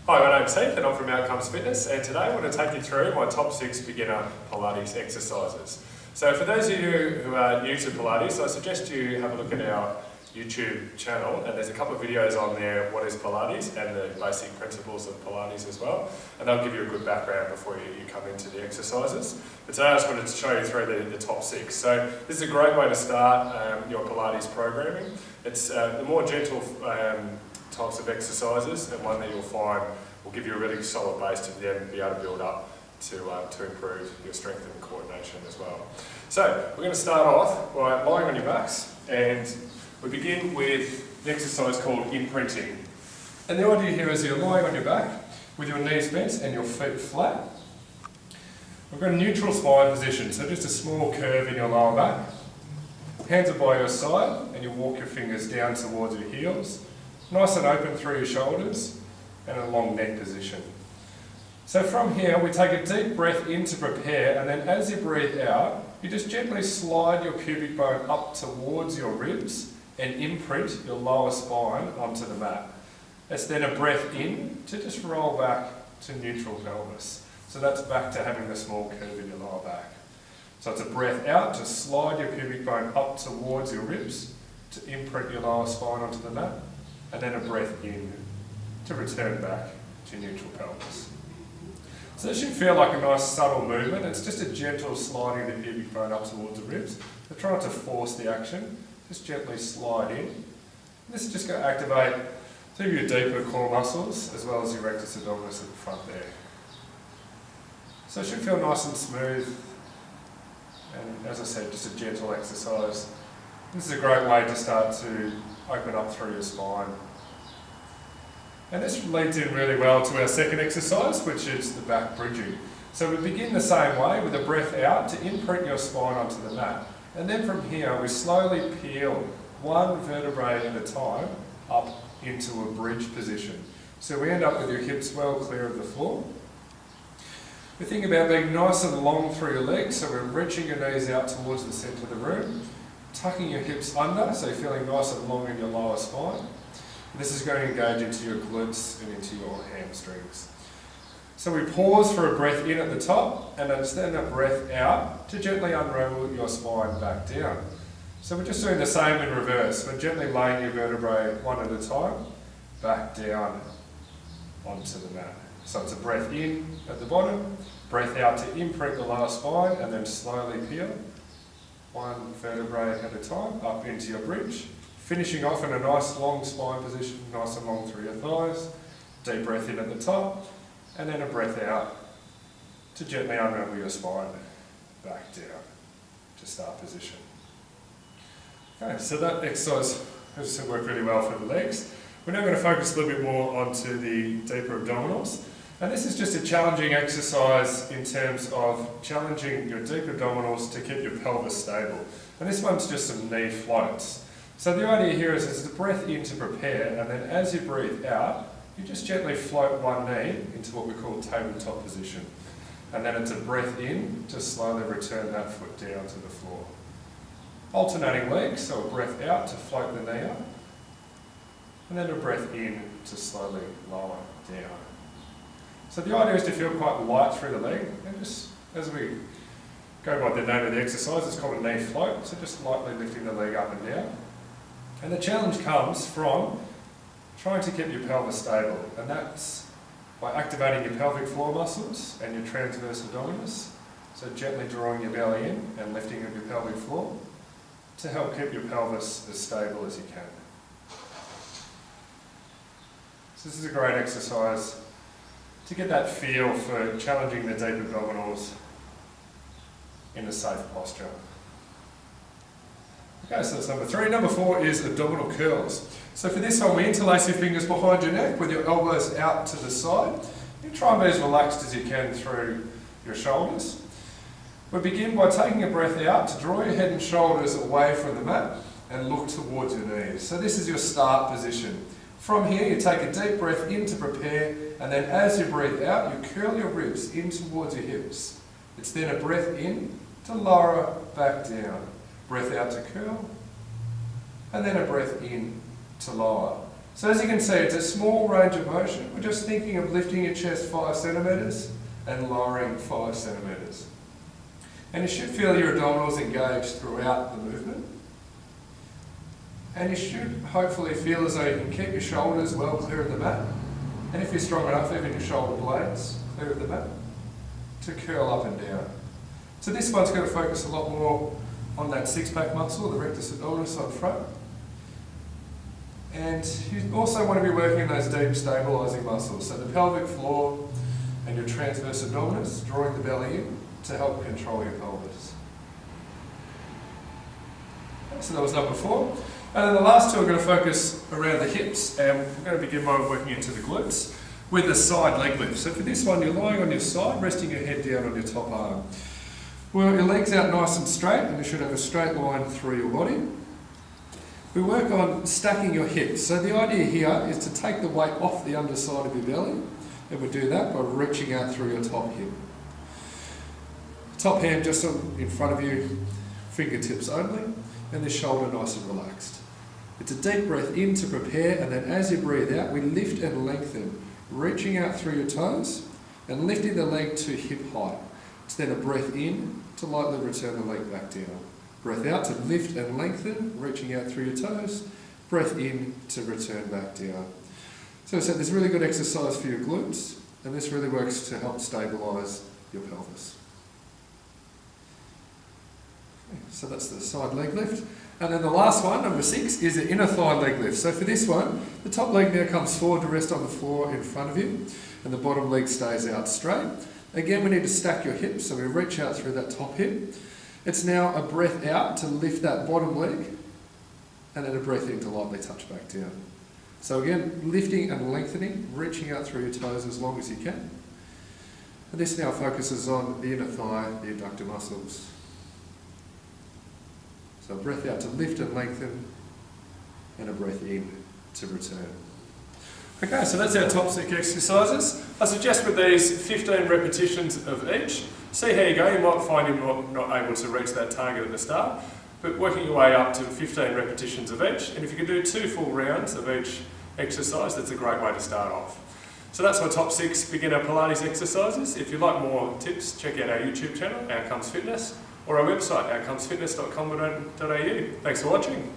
Hi, my name's Heath and I'm from Outcomes Fitness, and today I want to take you through my top 6 beginner Pilates exercises. So for those of you who are new to Pilates, I suggest you have a look at our YouTube channel, and there's a couple of videos on there, what is Pilates and the basic principles of Pilates as well, and they'll give you a good background before you come into the exercises. But today I just wanted to show you through the top 6. So this is a great way to start your Pilates programming. It's the more gentle types of exercises, and one that you'll find will give you a really solid base to then be able to build up to improve your strength and coordination as well. So we're going to start off by lying on your backs, and we begin with an exercise called imprinting. And the idea here is you're lying on your back with your knees bent and your feet flat. We've got a neutral spine position, so just a small curve in your lower back. Hands are by your side, and you walk your fingers down towards your heels. Nice and open through your shoulders, and a long neck position. So from here, we take a deep breath in to prepare, and then as you breathe out, you just gently slide your pubic bone up towards your ribs and imprint your lower spine onto the mat. It's then a breath in to just roll back to neutral pelvis. So that's back to having the small curve in your lower back. So it's a breath out to slide your pubic bone up towards your ribs to imprint your lower spine onto the mat, and then a breath in to return back to neutral pelvis. So this should feel like a nice subtle movement. It's just a gentle sliding the pubic bone up towards the ribs. So try not to force the action, just gently slide in. And this is just going to activate some of your deeper core muscles as well as your rectus abdominis at the front there. So it should feel nice and smooth, and as I said, just a gentle exercise. This is a great way to start to open up through your spine. And this leads in really well to our second exercise, which is the back bridging. So we begin the same way with a breath out to imprint your spine onto the mat. And then from here, we slowly peel one vertebrae at a time up into a bridge position. So we end up with your hips well clear of the floor. We think about being nice and long through your legs, so we're reaching your knees out towards the centre of the room, tucking your hips under, so you're feeling nice and long in your lower spine. This is going to engage into your glutes and into your hamstrings. So we pause for a breath in at the top, and then a breath out to gently unravel your spine back down. So we're just doing the same in reverse. We're gently laying your vertebrae one at a time, back down onto the mat. So it's a breath in at the bottom, breath out to imprint the lower spine, and then slowly peel one vertebrae at a time up into your bridge, finishing off in a nice long spine position, nice and long through your thighs. Deep breath in at the top, and then a breath out to gently unravel your spine back down to start position. Okay, so that exercise has worked really well for the legs. We're now going to focus a little bit more onto the deeper abdominals. And this is just a challenging exercise in terms of challenging your deep abdominals to keep your pelvis stable. And this one's just some knee floats. So the idea here is it's a breath in to prepare, and then as you breathe out, you just gently float one knee into what we call tabletop position. And then it's a breath in to slowly return that foot down to the floor. Alternating legs, so a breath out to float the knee up, and then a breath in to slowly lower down. So the idea is to feel quite light through the leg, and just as we go by the name of the exercise, it's called a knee float, so just lightly lifting the leg up and down. And the challenge comes from trying to keep your pelvis stable, and that's by activating your pelvic floor muscles and your transverse abdominis, so gently drawing your belly in and lifting of your pelvic floor to help keep your pelvis as stable as you can. So this is a great exercise to get that feel for challenging the deep abdominals in a safe posture. Okay, so that's number 3. Number 4 is abdominal curls. So for this one, we interlace your fingers behind your neck with your elbows out to the side. You try and be as relaxed as you can through your shoulders. We begin by taking a breath out to draw your head and shoulders away from the mat and look towards your knees. So this is your start position. From here, you take a deep breath in to prepare, and then as you breathe out, you curl your ribs in towards your hips. It's then a breath in to lower back down. Breath out to curl, and then a breath in to lower. So as you can see, it's a small range of motion. We're just thinking of lifting your chest 5 centimetres and lowering 5 centimetres. And you should feel your abdominals engaged throughout the movement. And you should hopefully feel as though you can keep your shoulders well clear of the mat. And if you're strong enough, even your shoulder blades clear of the mat to curl up and down. So this one's going to focus a lot more on that six-pack muscle, the rectus abdominis on front. And you also want to be working on those deep stabilising muscles, so the pelvic floor and your transverse abdominis, drawing the belly in to help control your pelvis. So that was number 4. And then the last two are going to focus around the hips, and we're going to begin by working into the glutes with a side leg lift. So for this one, you're lying on your side, resting your head down on your top arm. Well, your legs out nice and straight, and you should have a straight line through your body. We work on stacking your hips. So the idea here is to take the weight off the underside of your belly, and we do that by reaching out through your top hip. Top hand just in front of you, fingertips only, and the shoulder nice and relaxed. It's a deep breath in to prepare, and then as you breathe out, we lift and lengthen, reaching out through your toes and lifting the leg to hip height. It's then a breath in to lightly return the leg back down. Breath out to lift and lengthen, reaching out through your toes. Breath in to return back down. So this is a really good exercise for your glutes, and this really works to help stabilise your pelvis. So that's the side leg lift. And then the last one, number 6, is the inner thigh leg lift. So for this one, the top leg now comes forward to rest on the floor in front of you, and the bottom leg stays out straight. Again, we need to stack your hips, so we reach out through that top hip. It's now a breath out to lift that bottom leg, and then a breath in to lightly touch back down. So again, lifting and lengthening, reaching out through your toes as long as you can. And this now focuses on the inner thigh, the adductor muscles. So a breath out to lift and lengthen, and a breath in to return. Okay, so that's our top 6 exercises. I suggest with these 15 repetitions of each, see how you go. You might find you're not able to reach that target at the start, but working your way up to 15 repetitions of each, and if you can do 2 full rounds of each exercise, that's a great way to start off. So that's my top 6 beginner Pilates exercises. If you'd like more tips, check out our YouTube channel, Outcomes Fitness, or our website, outcomesfitness.com.au. Thanks for watching.